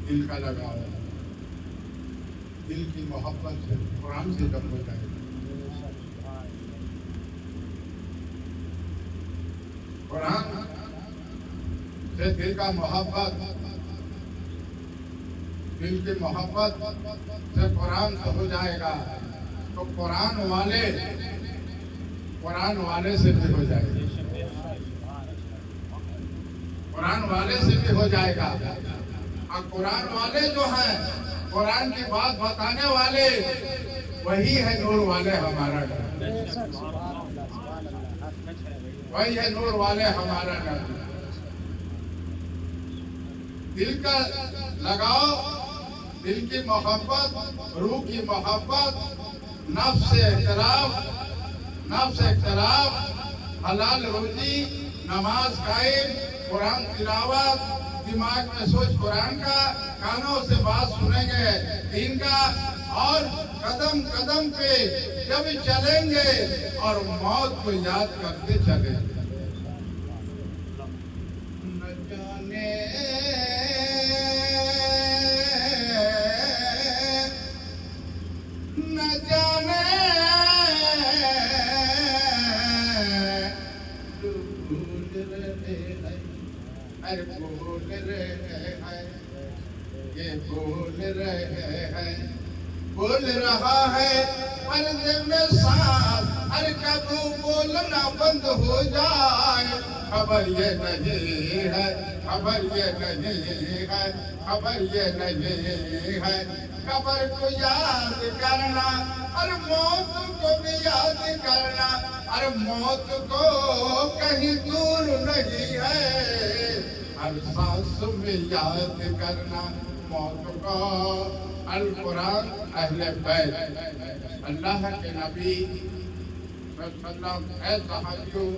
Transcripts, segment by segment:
दिल का लगाव, दिल की मोहब्बत से कुरान से जब हो जाए, कुरान से दिल का मोहब्बत, दिल की मोहब्बत से कुरान से हो जाएगा तो कुरान वाले से भी हो जाएगा, कुरान वाले से भी हो जाएगा। और कुरान वाले जो हैं, कुरान की बात बताने वाले, वही है नूर वाले हमारा नबी, वही है नूर वाले हमारा नबी। दिल का लगाव, दिल की मोहब्बत, रूह की मोहब्बत, नफ्स से इख्तिलाफ, हलाल रोजी, नमाज कायम, कुरान तिलावत, दिमाग में सोच कुरान का, कानों से बात सुनेंगे दीन का, और कदम कदम पे जब चलेंगे और मौत को याद करते चलेंगे। न जाने अरे बोल रहे हैं, ये बोल रहे हैं, बोल रहा है पर्दे में सांस, अरे कब बोलना बंद हो जाए। खबर ये नहीं है, खबर ये नहीं है, खबर ये नहीं है, खबर को याद करना, अरे मौत को भी याद करना, अरे मौत को कहीं दूर नहीं है, हर सांस में याद करना मौत को। अल कुरान अहले बैत, अल्लाह के नबी सल्लल्लाहु अलैहि सहाबियों,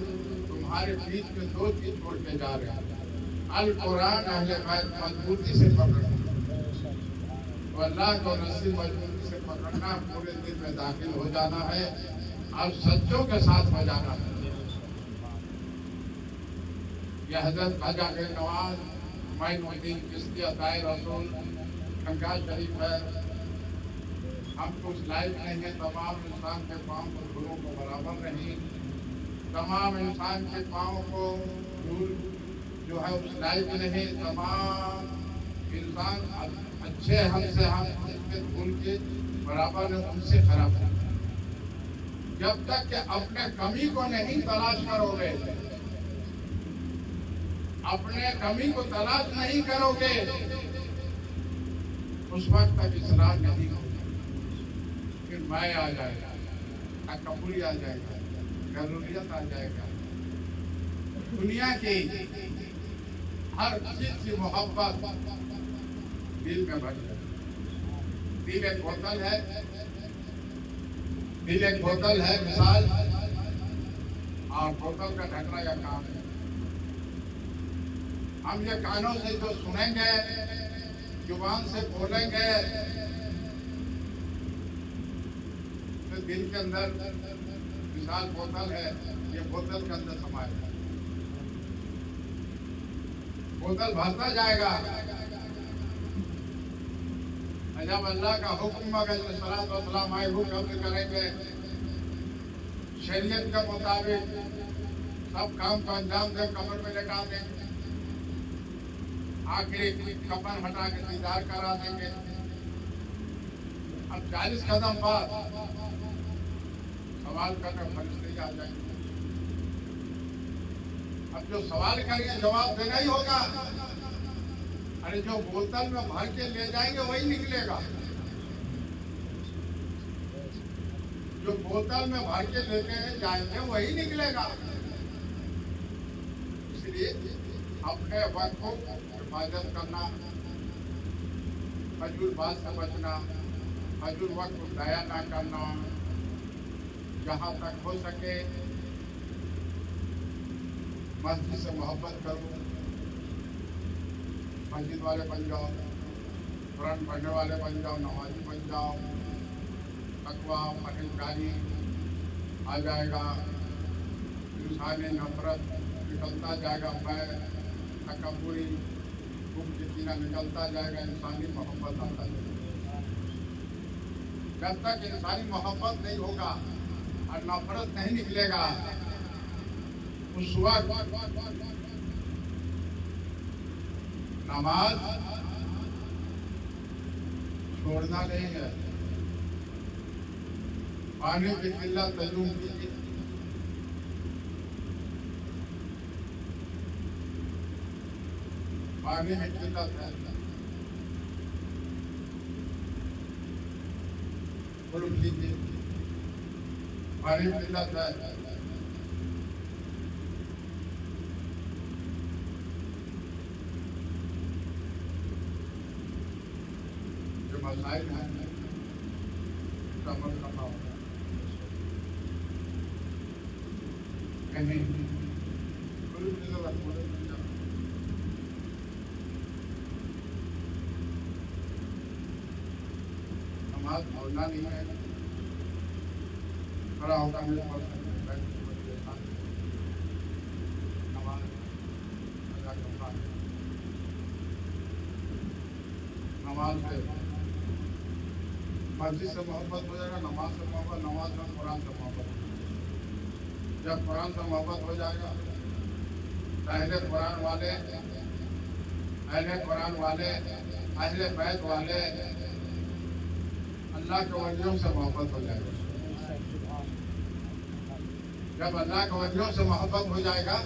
तुम्हारे बीच में दो चीज छोड़ के जा रहे हैं। अल कुरान अहले बैत मजबूती से पकड़ना, तो अल्लाह को रस्सी मजबूती से पकड़ना, पूरे दिन में दाखिल हो जाना है और सच्चों के साथ हो जाना है। यह हजरत ख्वाजा के नवाज मोइनुद्दीन चिश्ती अताए रसूल खंगाह शरीफ है। हम कुछ लायक नहीं है, तमाम इंसान के पाँव को धूलों को बराबर नहीं, तमाम इंसान के पाँव को धूल जो है उस लायक नहीं, तमाम इंसान अच्छे हमसे हम इसके धूल के बराबर है, उनसे खराब है। जब तक कि अपने कमी को नहीं तलाश करोगे, अपने कमी को तलाश नहीं करोगे, उस वक्त तक इस्लाह नहीं होगी। फिर मैं आ जाएगा, तकब्बुर आ जाएगा, गरूरियत आ जाएगा, दुनिया की हर चीज की मोहब्बत दिल में भर जाए। दिल एक बोतल है, दिल एक बोतल है मिसाल, और बोतल का ढकना या काम है। हम ये कानों से जो सुनेंगे, जुबान से बोलेंगे, तो दिल के अंदर मिसाल बोतल है, ये बोतल के अंदर समाएगा, बोतल भरता जाएगा। जब अल्लाह का हुक्म सलाम आए कब्र करेंगे, शरीयत के मुताबिक सब काम को अंजाम दे, कब्र में लेटा देंगे, आखिरी कफन हटा के दीदार करा देंगे। अब 40 कदम बाद सवाल करने फरिश्ते आ जाएंगे। अब जो सवाल करेंगे जवाब देना ही होगा। अरे जो बोतल में भर के ले जाएंगे वही निकलेगा, जो बोतल में भर के लेके जाएंगे वही निकलेगा। इसलिए अपने वक्त को हिफाजत करना, फजूल बात से बचना, फजूल वक्त को ज़ाया ना करना, जहाँ तक हो सके मस्जिद से मोहब्बत करो, मस्जिद वाले बन जाओ, कुरान पढ़ने वाले बन जाओ, नमाजी बन जाओ, तकवा परहेज़गारी आ जाएगा, इंसानी नफरत निकलता जाएगा, मैं तकब्बुरी खून के पसीना निकलता जाएगा, इंसानी मोहब्बत आता जाएगा। जब तक इंसानी मोहब्बत नहीं होगा और नफरत नहीं निकलेगा, उस वक्त नमाज छोड़ना नहीं है। पानी की किल्लत तय्युम कीजिए, पानी की किल्लत है, लीजिए, पानी की किल्लत है। जो मसाइल हैं उसका अमल करना होगा। कहीं नमाज छोड़ना नहीं है। खड़ा होगा मेरे पास नमाज अदा करना है। नमाज से मस्जिद से मोहब्बत हो जाएगा, नमाज से मोहब्बत, नमाज में कुरान से मोहब्बत। जब कुरान से मोहब्बत हो जाएगा, अहले कुरान वाले, अहले बैत वाले, अल्लाह के वलियों से मोहब्बत हो जाएगा। जब अल्लाह के वलियों से मोहब्बत हो जाएगा,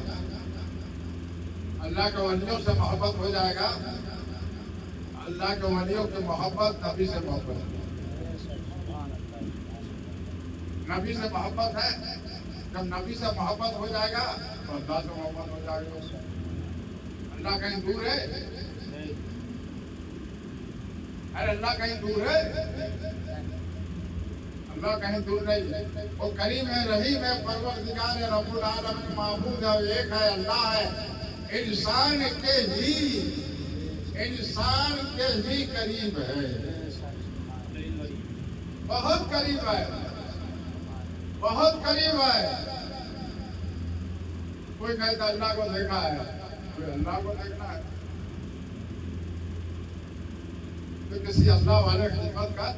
अल्लाह के वलियों से मोहब्बत हो जाएगा, अल्लाह के वलियों की मोहब्बत नबी से मोहब्बत है। नबी से मोहब्बत है, जब नबी से मोहब्बत हो जाएगा तो अल्लाह से मोहब्बत हो जाएगा। अल्लाह कहीं दूर है? अरे अल्लाह कहीं दूर है? अल्लाह कहीं दूर नहीं है। वो करीम है, रहीम है, परवरदिगार है, रब्बुल आलमीन, माबूद है, एक है, अल्लाह है। इंसान के ही करीब है, बहुत करीब है, बहुत करीब है। कोई कहता अल्लाह को देखा है, कोई अल्लाह को देखना है तो किसी अल्लाह वाले की खिदमत कर,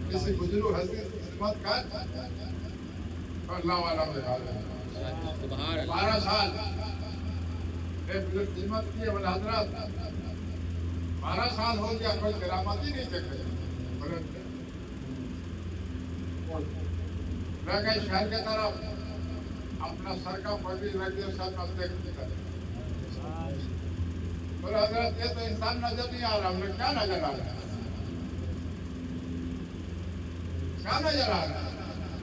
किसी बुजुर्ग हस्ती की खिदमत कर तो अल्लाह वाला देखा है। 12 साल एक बुजुर्ग खिदमत की, बोले हजरत 12 साल हो गया, कोई करामत ही नहीं देखे। रह गए शहर के तरफ, अपना सर का पगड़ी रख दिया, सर का देखते कर। बोले हजरत ये तो इंसान नजर नहीं आ रहा। हमने क्या नजर आ रहा है? क्या नजर आ रहा है?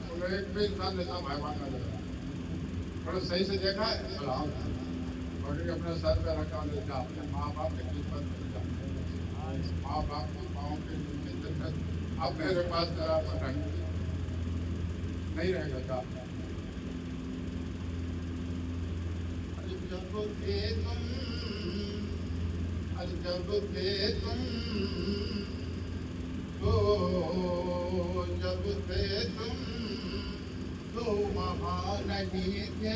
बोले एक भी इंसान जैसा भगवान नजर आ रहा है। बोले सही से देखा है? पगड़ी अपने सर पे रखा, ले जा अपने माँ बाप की खिदमत में जा, माँ बाप के पाँव की खिदमत। अब मेरे पास जरा पता नहीं रहेगा क्या? जब थे तुम तो वहाँ नहीं थे,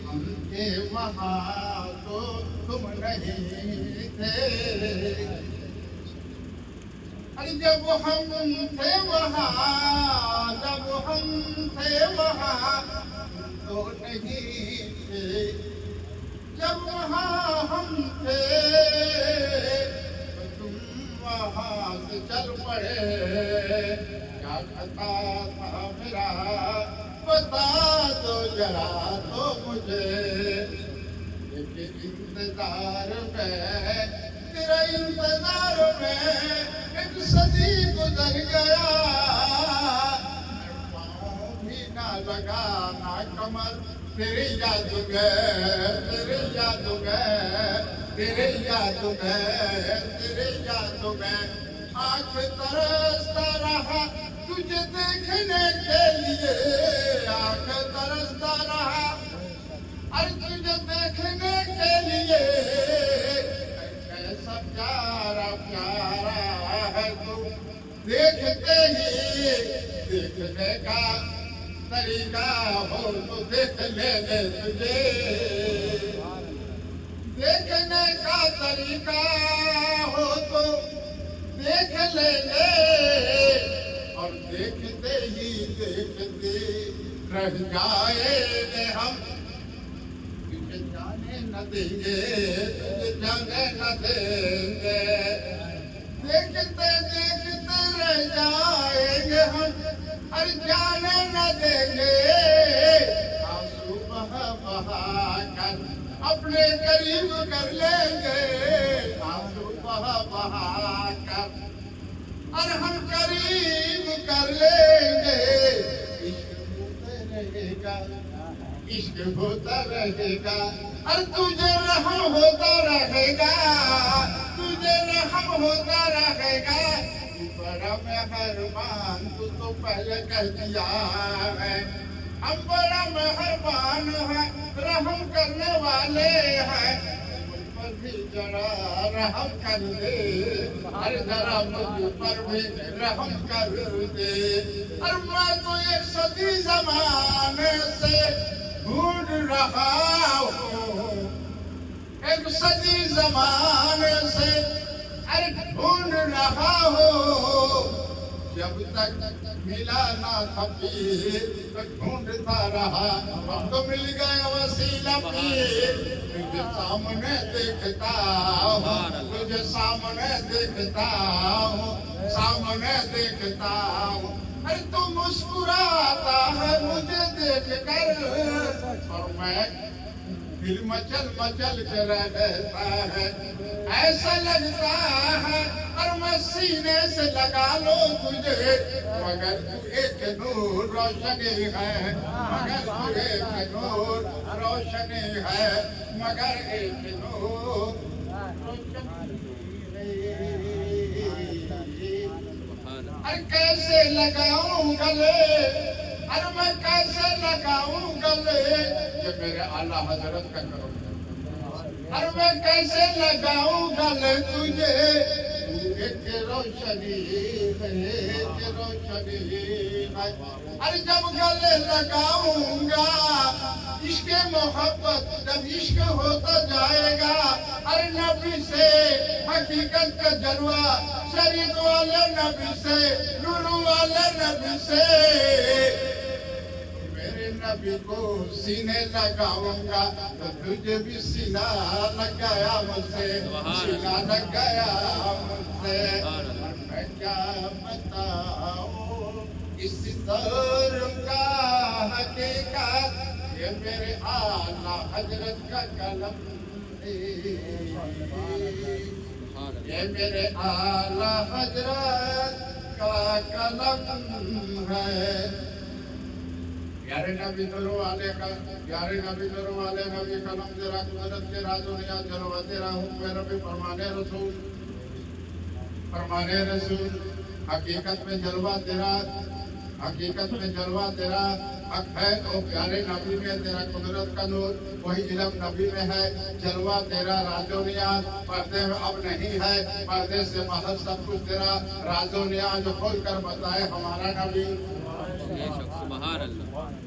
हम थे वहाँ तो तुम नहीं थे। अरे जब हम थे वहाँ तो नहीं थे, जब वहाँ हम थे तो तुम वहाँ से चल पड़े। क्या खता था मेरा बता दो जरा तो मुझे, लेकिन इंतजार में, तेरा इंतजार में एक सदी गुजर गया। पाँव भी ना लगा ना कमर, तेरे जादूगर, तेरे जादूगर, तेरे जादूगर, तेरे जादूगर। आँख तरसता रहा तुझे देखने के लिए, आँख तरसता रहा अरे तुझे देखने के लिए। कैसा प्यारा प्यारा है तू, देखते ही देखने का तरीका हो तो देख ले तुझे। तरीका हो तो देख लेंगे और देखते ही देखते रह जाएंगे हम तुझे जाने न देंगे तुझे जाने न देंगे देखते देखते रह जाएंगे हम और जाने न देंगे आंसू बहा बहा कर अपने करीब कर लेंगे आंसू बहा बहा कर और हम करीब कर लेंगे इश्क होता रहेगा और तुझे रहम होता रहेगा तुझे रहम होता रहेगा बड़ा मेहरबान तू तो पहले कह दिया है हम बड़ा मेहरबान है रहम करने वाले हैं मुझ पर भी जरा रहम कर दे अरे जरा मुझ पर भी रहम कर दे और मैं तो एक सदी जमाने से ढूंढ रहा हूँ एक सदी जमाने से अरे ढूंढ रहा हूँ जब तक मिला ना था पीर तो ढूंढता रहा अब तो मिल गया वसीला पीर तुझे सामने देखता हूँ तुझे सामने देखता हूँ सामने देखता हूँ अरे तू मुस्कुराता है मुझे देख कर और मैं दिल मचल मचल के रहता है ऐसा लगता है और मैं सीने से लगा लो तुझे मगर तू एक नूर रोशनी है मगर तू एक नूर रोशनी है मगर एक नूर अरे कैसे लगाऊं गले अरे मैं कैसे लगाऊं गले ये मेरे आला हजरत का करो अरे मैं कैसे लगाऊं गले तुझे एक रोशनी है एक रोशनी है अरे जब गले लगाऊंगा इश्क मोहब्बत जब इश्क होता जाएगा अरे नबी से हकीकत का जलवा शरीक वाले नबी से नूर वाले नबी से मेरे नबी को सीने लगाऊंगा तो तुझे भी सीना लगाया मुझसे सीना लगाया मुझसे मैं क्या बताऊं इस दौर का हकीकत ये मेरे आला हजरत का कलम ये मेरे आला हजरत का कलम है प्यारे नबी दरो वाले का प्यारे नबी दरो वाले नबी कलम तेरा कुदरत के राजो निया जलवा तेरा हुक्म रबी फरमाने रसूल हकीकत में जलवा तेरा हकीकत में जलवा तेरा हक है तो प्यारे नबी में तेरा कुदरत का नूर वही इल्म नबी में है जलवा तेरा राजो नियाज पर्दे में अब नहीं है पर्दे से महज सब कुछ तेरा राजो नियाज खोल कर बताए हमारा नबी सुभान अल्लाह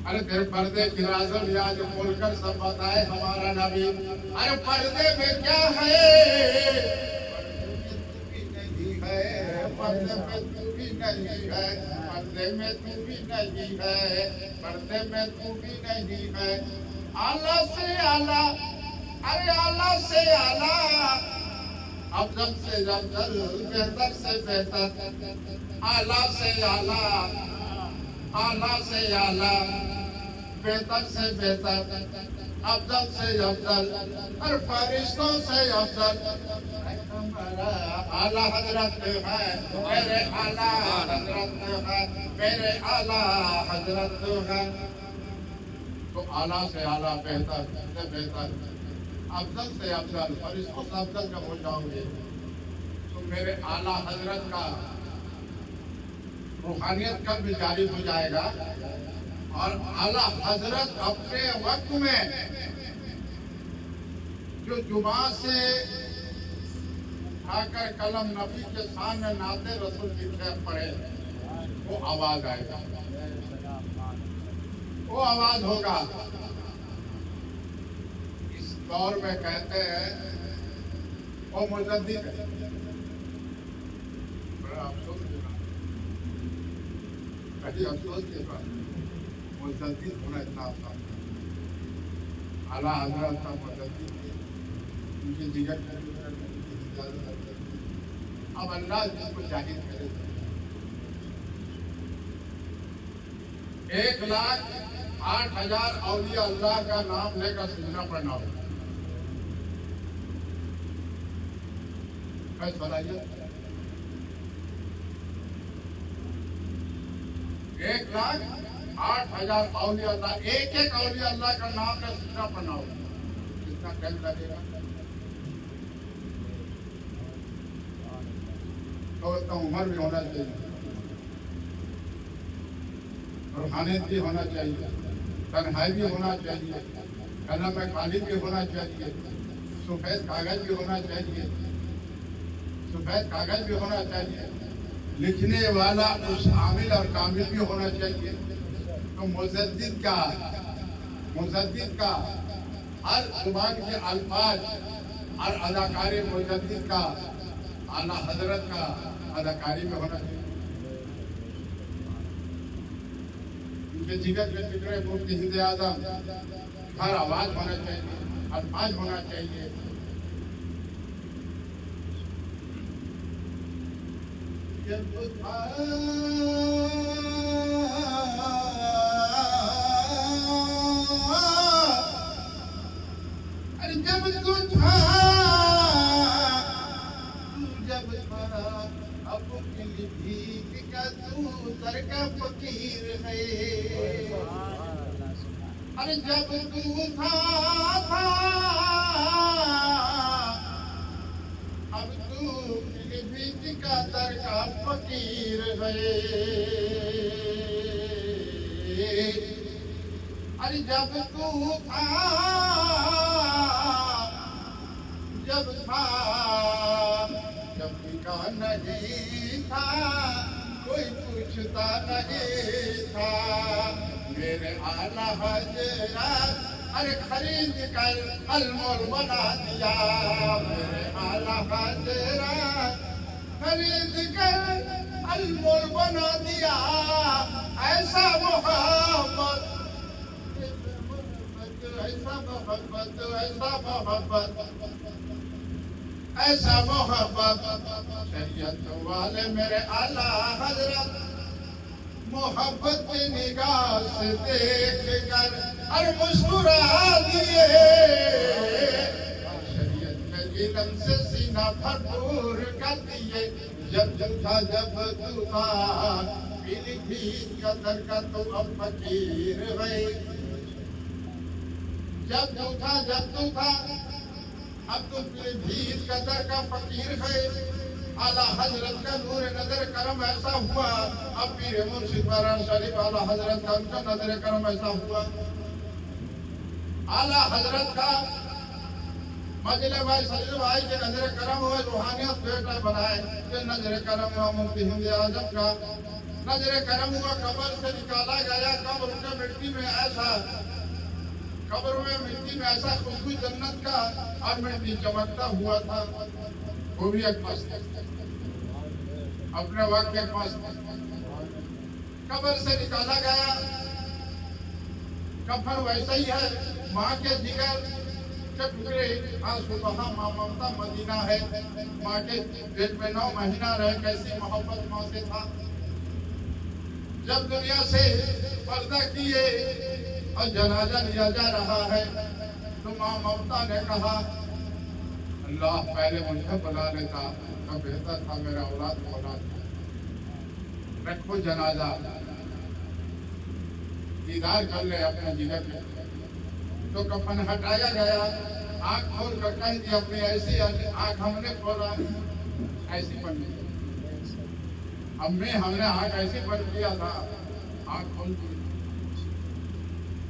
अरे तेरे पर्दे की राजो नियाज खोल कर सब बताए हमारा नबी अरे पर्दे में क्या है पर्दे में तू भी नहीं है पर्दे में तू भी नहीं है पर्दे में तू भी नहीं है आला से आला अरे आला से आला अफजल से अफजल बेहतर से बेहतर आला से आला आला से आला बेहतर से बेहतर अफजल से अफजल और फरिश्तों से अफजल आला हजरत है मेरे आला हजरत है मेरे आला हजरत है तो आला से आला बेहतर से बेहतर अफजल से अफजल फरिश्तों से अफजल जब हो जाओगे तो मेरे आला हजरत का रूहानियत कब भी जारी हो जाएगा और आला हजरत अपने वक्त में जो जुबा से आकर कलम नबी के सामने नाते रसूल की खैर पड़े वो आवाज आएगा वो आवाज होगा इस دور میں کہتے ہیں وہ مجدد ہے. بڑا افسوس کی بات، بڑی افسوس کی بات. مجدد ہونا اتنا آسان ہے. اعلیٰ حضرت کا مجدد ہے، ان کی جگر اجازت. اب اللہ جس کو ظاہر کرے. 1,08,000 اولیاء اللہ کا نام لے کر سجدہ پڑھنا ہوگا. صلاحیت 1,08,000 اولیاء اللہ، ایک ایک اولیاء اللہ کا نام کا سجدہ پڑھنا ہوگا. کتنا ٹائم لگے گا؟ تو اتنا عمر بھی ہونا چاہیے، روحانیت بھی ہونا چاہیے، تنہائی بھی ہونا چاہیے، قلم خالد بھی ہونا چاہیے، سفید کاغذ بھی ہونا چاہیے، سفید کاغذ بھی ہونا چاہیے، لکھنے والا اس عامل اور کامل بھی ہونا چاہیے. تو مجدد کا ہر زبان کے الفاظ اور اداکاری مجدد کا اعلیٰ حضرت کا اداکاری میں ہونا چاہیے. ان کے جگر کے ٹکڑے مفتی ہند اعظم ہر آواز ہونا چاہیے، الفاظ ہونا چاہیے. جب سر کا فقیر ہے. ارے جب تو تھا اب تو بھی کا در کا فقیر ہے. ارے جب تو تھا جب کا نہیں تھا کوئی پوچھتا نہیں تھا. میرے اعلیٰ حضرت ارے خرید کر المول بنا دیا. میرے اعلیٰ حضرت خرید کر المول بنا دیا. ایسا محبت ایسا محبت ایسا محبت ایسا محبت شریعت والے میرے اعلیٰ حضرت محبت کی نگاہ سے دیکھ کر اور مسکرا دیے. شریعت کے علم سے سینہ بھرپور کر دیے. جب تھا پیلی بھیت کا در کا تو اب فقیر ہے. جب تو تھا اب تو پیلی بھیت کا در کا فقیر ہے. اعلیٰ حضرت کا نور نظر کرم ایسا ہوا. اب پیر مرشد بہرحال شریف اعلیٰ حضرت کا ان کا نظر کرم ایسا ہوا. اعلیٰ حضرت کا مجلے بھائی سجل بھائی کے نظر کرم ہوا. روحانیت بیٹا بنائے کہ نظر کرم ہوا. مفتی ہند اعظم کا نظر کرم ہوا. قبر سے نکالا گیا. قبر کے مٹی میں ایسا قبر میں مٹی میں ایسا خوشبو جنت کا اور مٹی چمکتا ہوا تھا. وہ بھی ایک مست اپنے وقت ایک مست. قبر سے نکالا گیا. کفن ویسا ہی ہے. ماں کے جگر کے ٹکڑے. آج صبح ماں ممتا مدینہ ہے. ماں کے پیٹ میں 9 مہینہ رہے. کیسی محبت ماں سے تھا. جب دنیا سے پردہ کیے اور جنازہ لیا جا رہا ہے تو ماں ممتا نے کہا اللہ پہلے مجھے بلا لیتا تو بہتر تھا. میرا اولاد بلا تھا. رکھو جنازہ دیدار کر لے اپنے جگر میں. تو کفن ہٹایا گیا. آنکھ کھول کر کہہ دی اپنی ایسی آنکھ ہم نے کھولا ایسی بن گئی. ہم نے آنکھ ایسی بن کیا تھا. آنکھ کھول دی.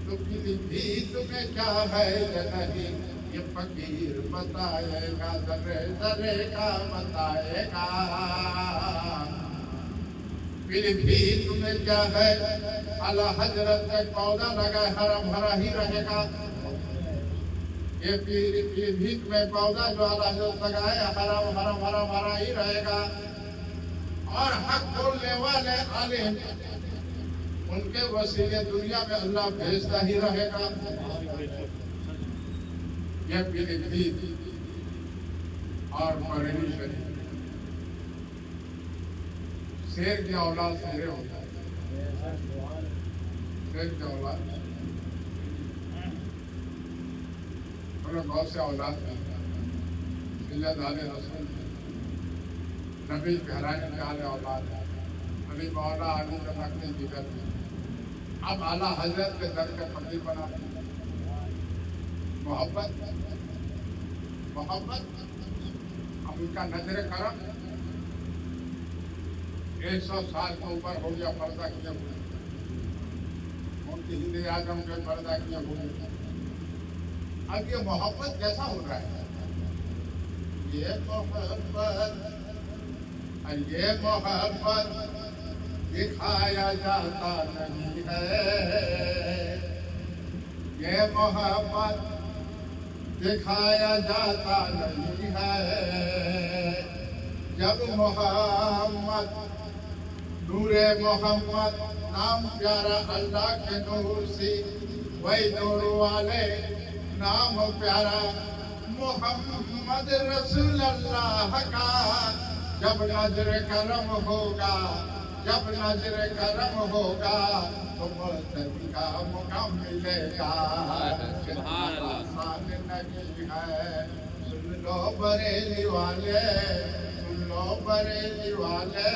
تو بھی تمہیں کیا ہے یا نہیں یہ فقیر بتائے گا. ذرے ذرے کا بتائے گا. پھر بھی تمہیں کیا ہے. اعلیٰ حضرت ایک پودا لگا ہرا بھرا ہی رہے گا. ये भीख में पौधा जो अल्लाह जो लगाए हरा हरा हरा हरा ही रहेगा। और हक बोलने वाले आलिम उनके वसीले दुनिया में अल्लाह भेजता ही रहेगा। ये पीलीभीत और बरेली शरीफ, शेर की औलाद शेरे होता है, शेर की औलाद बहुत से औलाद सैयद आले रसूल नबी घराने के आले औलाद अली मौला अली का नकली जिगर अब आला हजरत के दर के फकीर बना। मोहब्बत मोहब्बत अब उनका नजर करम 100 साल के ऊपर हो गया पर्दा किए हुए, उनकी हिंद आजम के पर्दा किए हुए। अब ये मोहब्बत कैसा हो रहा है? ये मोहब्बत दिखाया जाता नहीं है, ये मोहब्बत दिखाया जाता नहीं है। जब मोहम्मद नूरे मोहम्मद नाम प्यारा अल्लाह के नूर से, वही नूर वाले नाम प्यारा मोहम्मद रसूल अल्लाह का जब नजर करम होगा, जब नजर करम होगा तो मुर्तदी का मुकाम मिलेगा। आसान नहीं है, सुन लो बरेली वाले, सुन लो बरेली वाले,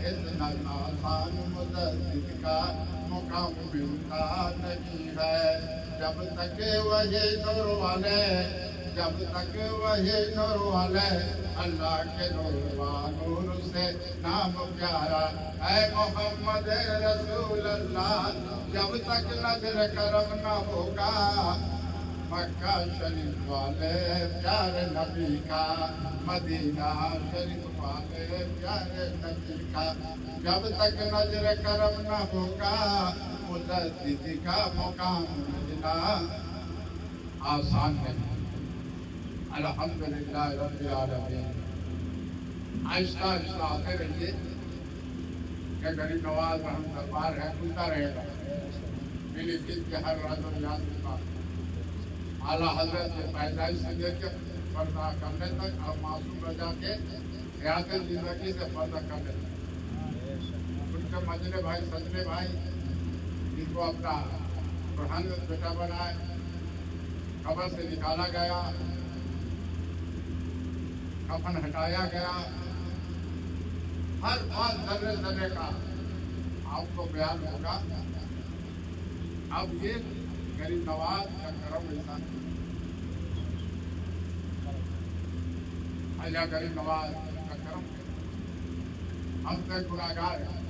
इतना आसान मुर्तदी का मुकाम मिलता नहीं है। जब तक वही नूर वाले, जब तक वही नूर वाले, अल्लाह के नूर से नाम प्यारा है मोहम्मद रसूल अल्लाह। जब तक नजर करम न होगा मक्का शरीफ वाले प्यारे नबी का, मदीना शरीफ वाले प्यारे नबी का, जब तक नजर करम न होगा मुर्तदी का मुकाम मिलना आसान नहीं। अल्हम्दुलिल्लाह रब्बिल आलमीन। आहिस्ता आहिस्ता आते रहिए कि गरीब नवाज रहम दरबार है, खुलता रहेगा। पीलीभीत के हर राज और याद के बाद आला हजरत के पैदाइश से लेकर पर्दा करने तक और मासूम रजा के हयात जिंदगी से पर्दा करने तक उनके मजले भाई सजले भाई जिनको अपना प्रधान बेटा बनाए, कब्र से निकाला गया, कफन हटाया गया, हर बात जर्रे जर्रे का आपको बयान होगा। अब ये गरीब नवाज का करम ऐसा अल्लाह गरीब नवाज का करम, हम तो गुनाहगार हैं,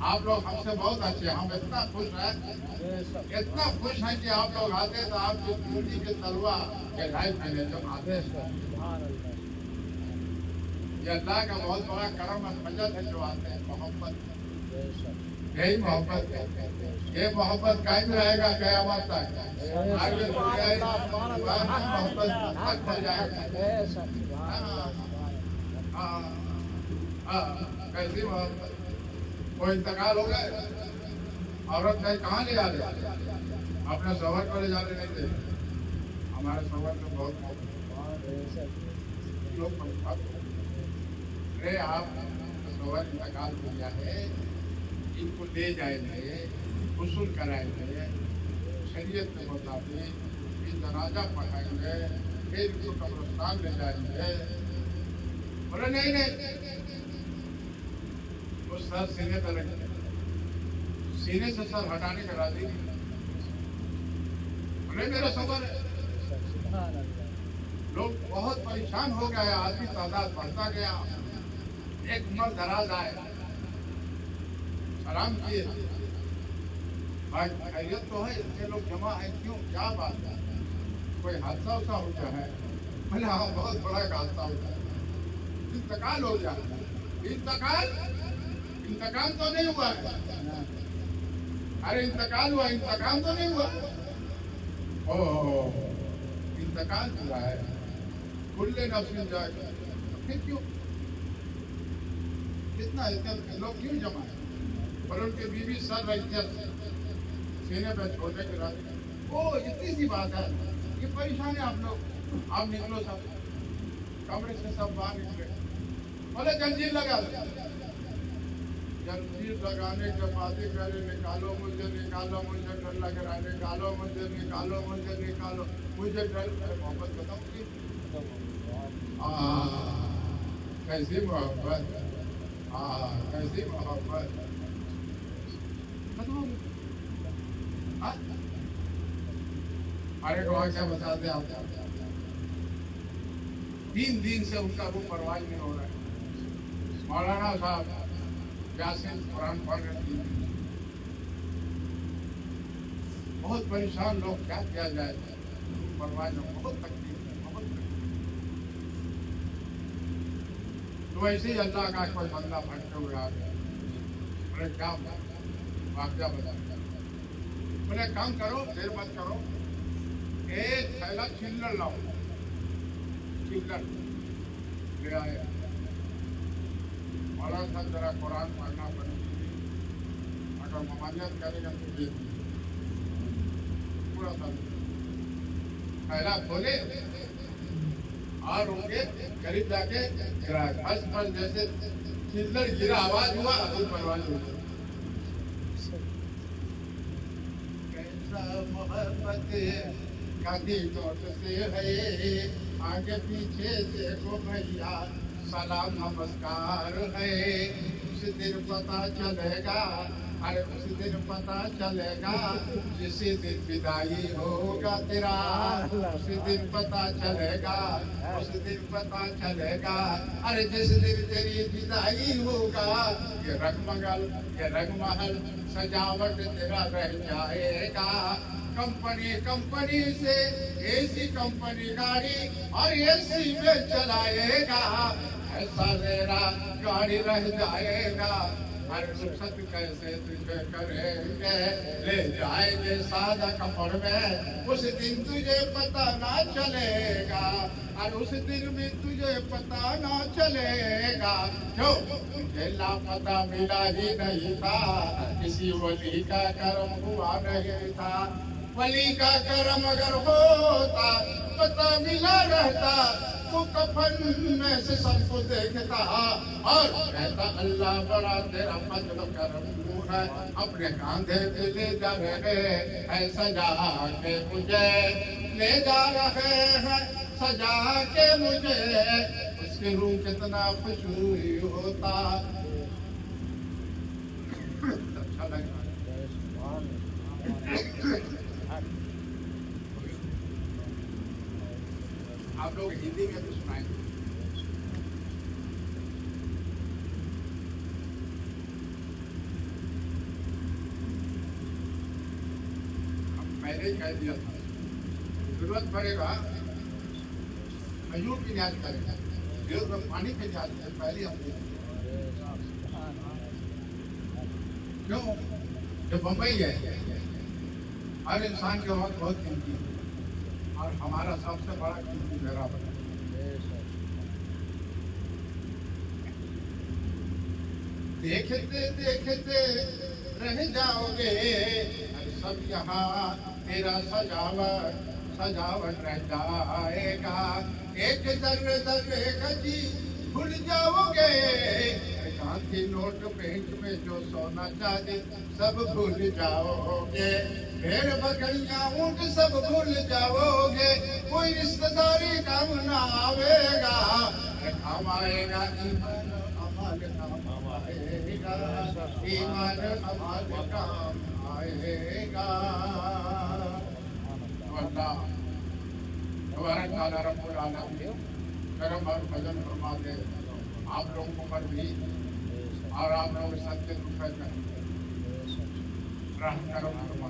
आप लोग हमसे बहुत अच्छे हैं। हम इतना खुश हैं, इतना खुश हैं कि आप लोग आते तो आपकी पूरी की तलवा के लाइफ में ले जब आते। ये अल्लाह का बहुत बड़ा करम और फजल है जो आते हैं। मोहब्बत, यही मोहब्बत है, ये मोहब्बत कायम रहेगा क़यामत तक। आगे मोहब्बत हो जाएगा। कैसी मोहब्बत? वो इंतकाल हो गए, औरत कहीं कहाँ ले जा रहे, अपने शौहर को ले जाने नहीं दे। हमारे शौहर को बहुत लोग अरे आप शौहर इंतकाल हो गया है, इनको ले जाएंगे, वसूल कराएंगे, शरीयत के मुताबिक ये जनाजा पढ़ाएंगे, फिर इनको कब्रिस्तान ले जाएंगे। बोले नहीं नहीं, वो सर सीने पर रखे, सीने से सर हटाने का राजी नहीं। बोले मेरा सबर है। लोग बहुत परेशान हो गए, आदमी तादाद बढ़ता गया। एक उम्र दराज आए, सलाम किए, भाई खैरियत तो है, इतने लोग जमा है क्यों, क्या बात है, कोई हादसा उसा हो गया है? बोले हाँ बहुत बड़ा हादसा हो गया, इंतकाल हो गया। इंतकाल तो नहीं हुआ है। अरे इंतकाल हुआ, इंतकाल तो नहीं हुआ। ओह इंतकाल हुआ है, कुल्ले नफ्सिन जाएगा, फिर क्यों इतना लोग क्यों जमा है? और उनके बीवी सर रखकर सीने पर छोड़ने के रास्ते, वो इतनी सी बात है। ये परेशान है आप लोग, आप निकलो सब कमरे से, सब बाहर निकले, बोले जंजीर लगा दो। जंजीर लगाने के बाद करे निकालो मुझे, निकालो मुझे, डर लग रहा, निकालो मुझे, निकालो मुझे, निकालो मुझे डर। मोहब्बत बताओ कि कैसी मोहब्बत, कैसी मोहब्बत बताओ। अरे गवाह क्या बताते आप, 3 दिन से उनका रूह परवाज नहीं हो रहा है। मौलाना साहब यासीन कुरान पढ़ रहे थे, बहुत परेशान लोग, क्या किया जाए, परवाज में बहुत तकलीफ है, बहुत तकलीफ। तो ऐसे ही अल्लाह का कोई बंदा भटके हुए आ गया, बोले क्या वाक्या बता, बोले काम करो, देर मत करो, एक थैला चिल्लर लाओ, चिल्लर ले आया। मौलाना साहब जरा कुरान पढ़ना पड़ेगी, अगर ममानियत करेगा तो दे पूरा सा थैला खोले और उनके करीब जाके गिरा, फर्स्ट जैसे चिल्लर गिरा, आवाज हुआ, अब्दुल परवाज हो गया। मोहब्बत कभी नोट से है, आगे पीछे देखो भैया, सलाम नमस्कार है, उस दिन पता चलेगा, अरे उस दिन पता चलेगा, जिस दिन विदाई होगा तेरा, उस दिन पता चलेगा, उस दिन पता चलेगा, अरे जिस दिन तेरी विदाई होगा, ये रंगमहल सजावट तेरा रह जाएगा। कंपनी से एसी कंपनी गाड़ी और एसी में चलाएगा, ऐसा तेरा गाड़ी रह जाएगा। हर रुखसत कैसे तुझे करेंगे, ले जाएंगे सादा कपड़ में, उस दिन तुझे पता ना चलेगा, और उस दिन भी तुझे पता ना चलेगा। क्यों? तुझे लापता मिला ही नहीं था, किसी वली का करम हुआ नहीं था। वली का करम अगर होता, पता मिला रहता, वो कफन में से सबको देखता और कहता अल्लाह बड़ा तेरा फजल करम है, अपने कांधे पे ले जा रहे हैं, सजा के मुझे ले जा रहे हैं, सजा के मुझे, उसकी रूह कितना खुश हुई होता। अच्छा लगा आप लोग हिंदी में भी सुनाएंगे। पहले ही कह दिया था, जरूरत पड़ेगा मयूर की न्याज करेगा, जरूरत में पानी की न्याज करें, पहले हम क्यों, जो बम्बई है, हर इंसान के वक्त बहुत कीमती है, और हमारा सबसे बड़ा कीमती मेरा बना। देखते देखते रह जाओगे, सब यहाँ तेरा सजावट रह जाएगा। एक दर्रे दर्रे गजी भूल जाओगे, चांदी नोट बैंक में जो सोना चांदी सब भूल जाओगे। भेड़ बकरियां ऊंट सब भूल जाओगे, कोई रिश्तेदारी काम ना आवेगा। काम आएगा ईमान अमाल काम आएगा, ईमान अमाल काम आएगा। अल्लाह तबारक ताला रब्बुल आलमीन करम और फजल फरमा दे आप लोगों पर भी, और आप लोग सत्य रुपये कर करम फरमा।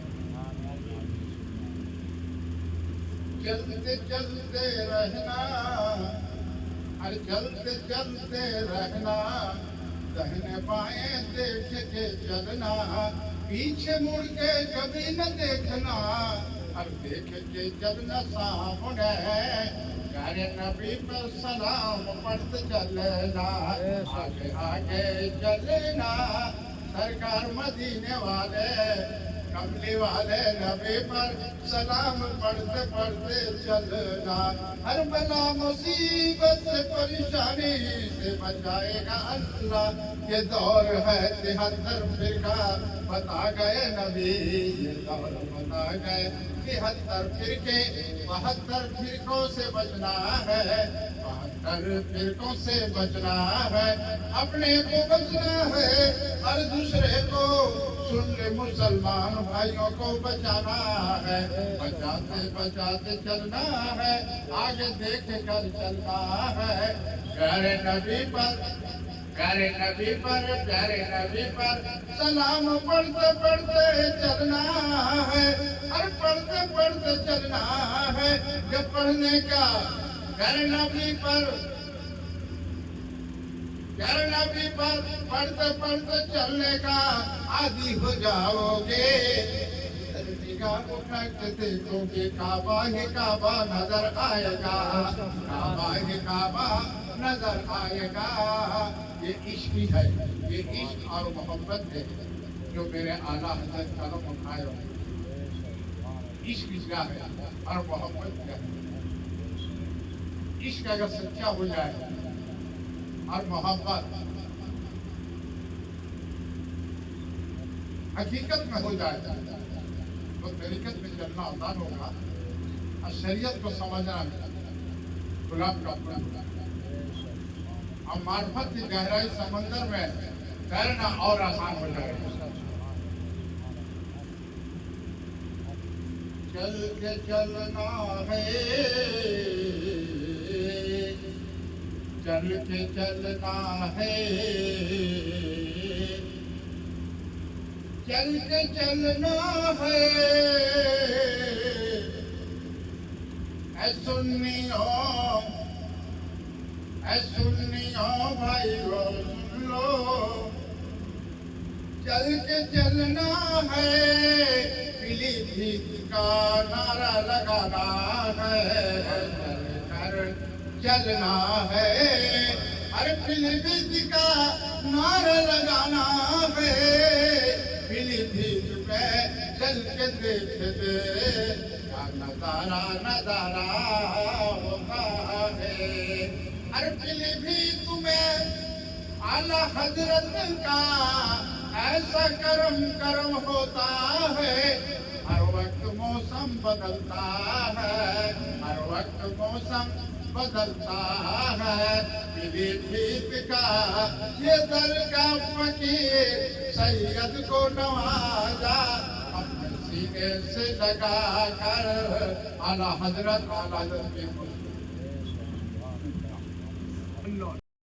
चलते चलते रहना, अरे चलते चलते रहना, दाहिने बाएं देख के चलना, पीछे मुड़ के कभी न देखना, ہر دیکھ کے جب نہ سامنے پیارے نبی پر سلام پڑھتے چلنا آگے آگے چلنا سرکار مدینے والے کملی والے نبی پر سلام پڑھتے پڑھتے چلنا ہر بلا مصیبت سے پریشانی سے بچائے گا اللہ یہ دور ہے 73 فرقہ بتا گئے نبی یہ دور بتا گئے 73 فرقے 72 فرقوں سے بچنا ہے 72 فرقوں سے بچنا ہے اپنے کو بچنا ہے ہر دوسرے کو سن لے مسلمان بھائیوں کو بچانا ہے بچاتے بچاتے چلنا ہے آگے دیکھ کر چلنا ہے پیارے نبی پر پیارے نبی پر پیارے نبی پر سلام پڑھتے پڑھتے چلنا ہے اور پڑھتے پڑھتے چلنا ہے جب پڑھنے کا پیارے نبی پر پیارے نبی پر پڑھتے پڑھتے چلنے کا عادی ہو جاؤ گے نگاہ اٹھاتے دیکھو گے کعبہ ہی کعبہ نظر آئے گا کعبہ ہی کعبہ نظر آئے گا یہ عشق ہے یہ عشق اور محبت ہے جو میرے اعلیٰ حضرت قلم اٹھائے ہوئے عشق کیا ہے اور محبت کیا ہے عشق اگر سچا ہو جائے اور محبت حقیقت میں ہو جائے تو طریقت میں چلنا آسان ہوگا اور شریعت کو سمجھنا غلام کا پورا اور معرفت کی گہرائی سمندر میں تیرنا اور آسان ہو جائے گا چل کے چلنا ہے چل کے چلنا ہے چل کے چلنا ہے اے سنیوں بھائیو سن لو چل کے چلنا ہے پیلی بھیت کا نعرہ لگانا ہے چل کر چلنا ہے ہر پیلی بھیت کا نعرہ لگانا ہے پیلی بھیت پہ چل کے دیکھ دے کیا نظارہ ہوتا ہے ہر پیلی بھیت میں اعلیٰ حضرت کا ایسا کرم ہوتا ہے ہر وقت موسم بدلتا ہے ہر وقت موسم بدلتا ہے پیلی بھیت کا یہ درگاہ فقیر سید کو نوازا اپنے سینے سے لگا کر اعلیٰ حضرت کی